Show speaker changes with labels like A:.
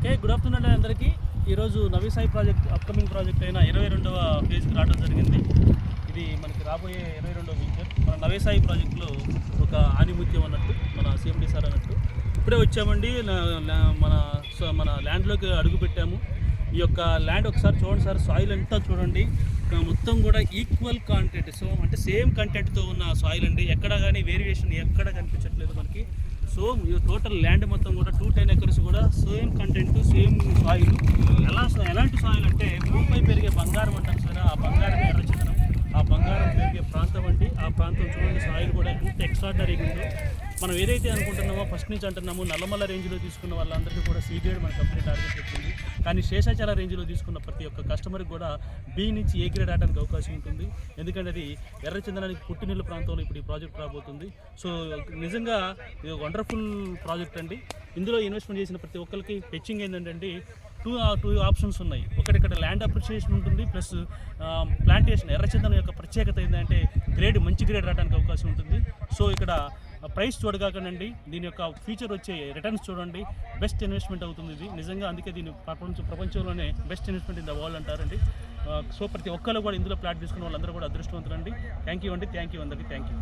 A: Okay, good afternoon అండి అందరికీ. ఈరోజు నవీ సాయి ప్రాజెక్ట్ అప్కమింగ్ ప్రాజెక్ట్ అయిన 22వ ఫేజ్కి రావడం జరిగింది. ఇది మనకి రాబోయే 22వ వెంచర్. మన నవీ సాయి ప్రాజెక్టులో ఒక ఆనిముత్యం అన్నట్టు మన సిఎండి సార్ అన్నట్టు ఇప్పుడే వచ్చామండి. మన ల్యాండ్లోకి అడుగు పెట్టాము. ఈ యొక్క ల్యాండ్ ఒకసారి చూడండి సార్, సాయిల్ అంతా చూడండి, మొత్తం కూడా ఈక్వల్ కాంటెంట్, సో అంటే సేమ్ కంటెంట్తో ఉన్న సాయిల్ అండి. ఎక్కడ కానీ వేరియేషన్ ఎక్కడ కనిపించట్లేదు మనకి. సో ఈ టోటల్ ల్యాండ్ మొత్తం కూడా 210 acres కూడా సేమ్ కంటెంట్, సేమ్ సాయిల్. ఎలాంటి సాయిల్ అంటే భూమిపై పెరిగే బంగారం అంటారు సరే, ఆ బంగారం ఎర్రచందనం, ఆ బంగారం పెరిగే ప్రాంతం అండి. ఆ ప్రాంతం చూడండి, సాయిల్ కూడా ఎంత ఎక్స్ట్రాడనరీగా ఉందో. మనం ఏదైతే అనుకుంటున్నామో ఫస్ట్ నుంచి అంటున్నామో నల్లమల్ల రేంజ్లో తీసుకున్న వాళ్ళందరికీ కూడా సి గ్రేడ్ మన కంపెనీ టార్గెట్ పెట్టింది. కానీ శేషాచల రేంజ్లో తీసుకున్న ప్రతి ఒక్క కస్టమర్కి కూడా బి నుంచి ఏ గ్రేడ్ ఆడడానికి అవకాశం ఉంటుంది. ఎందుకంటే అది ఎర్రచందనానికి పుట్టినీళ్ళ ప్రాంతంలో ఇప్పుడు ఈ ప్రాజెక్ట్ రాబోతుంది. సో నిజంగా ఇది వండర్ఫుల్ ప్రాజెక్ట్ అండి. ఇందులో ఇన్వెస్ట్మెంట్ చేసిన ప్రతి ఒక్కరికి ఫెచ్చింగ్ ఏంటంటే టూ ఆప్షన్స్ ఉన్నాయి. ఒకటి ఇక్కడ ల్యాండ్ అప్రిషియేషన్ ఉంటుంది, ప్లస్ ప్లాంటేషన్. ఎర్రచందనం యొక్క ప్రత్యేకత ఏంటంటే మంచి గ్రేడ్ రావడానికి అవకాశం ఉంటుంది. సో ఇక్కడ ప్రైస్ చూడగాకనండి, దీని యొక్క ఫ్యూచర్ వచ్చే రిటర్న్స్ చూడండి, బెస్ట్ ఇన్వెస్ట్మెంట్ అవుతుంది ఇది నిజంగా. అందుకే దీన్ని ప్రపంచంలోనే best investment in the world అంటారండి. సో ప్రతి ఒక్కరు కూడా ఇందులో ప్లాట్ తీసుకున్న వాళ్ళందరూ కూడా అదృష్టవంతులండి. థ్యాంక్ యూ అండి, థ్యాంక్ యూ అందరికీ, థ్యాంక్ యూ.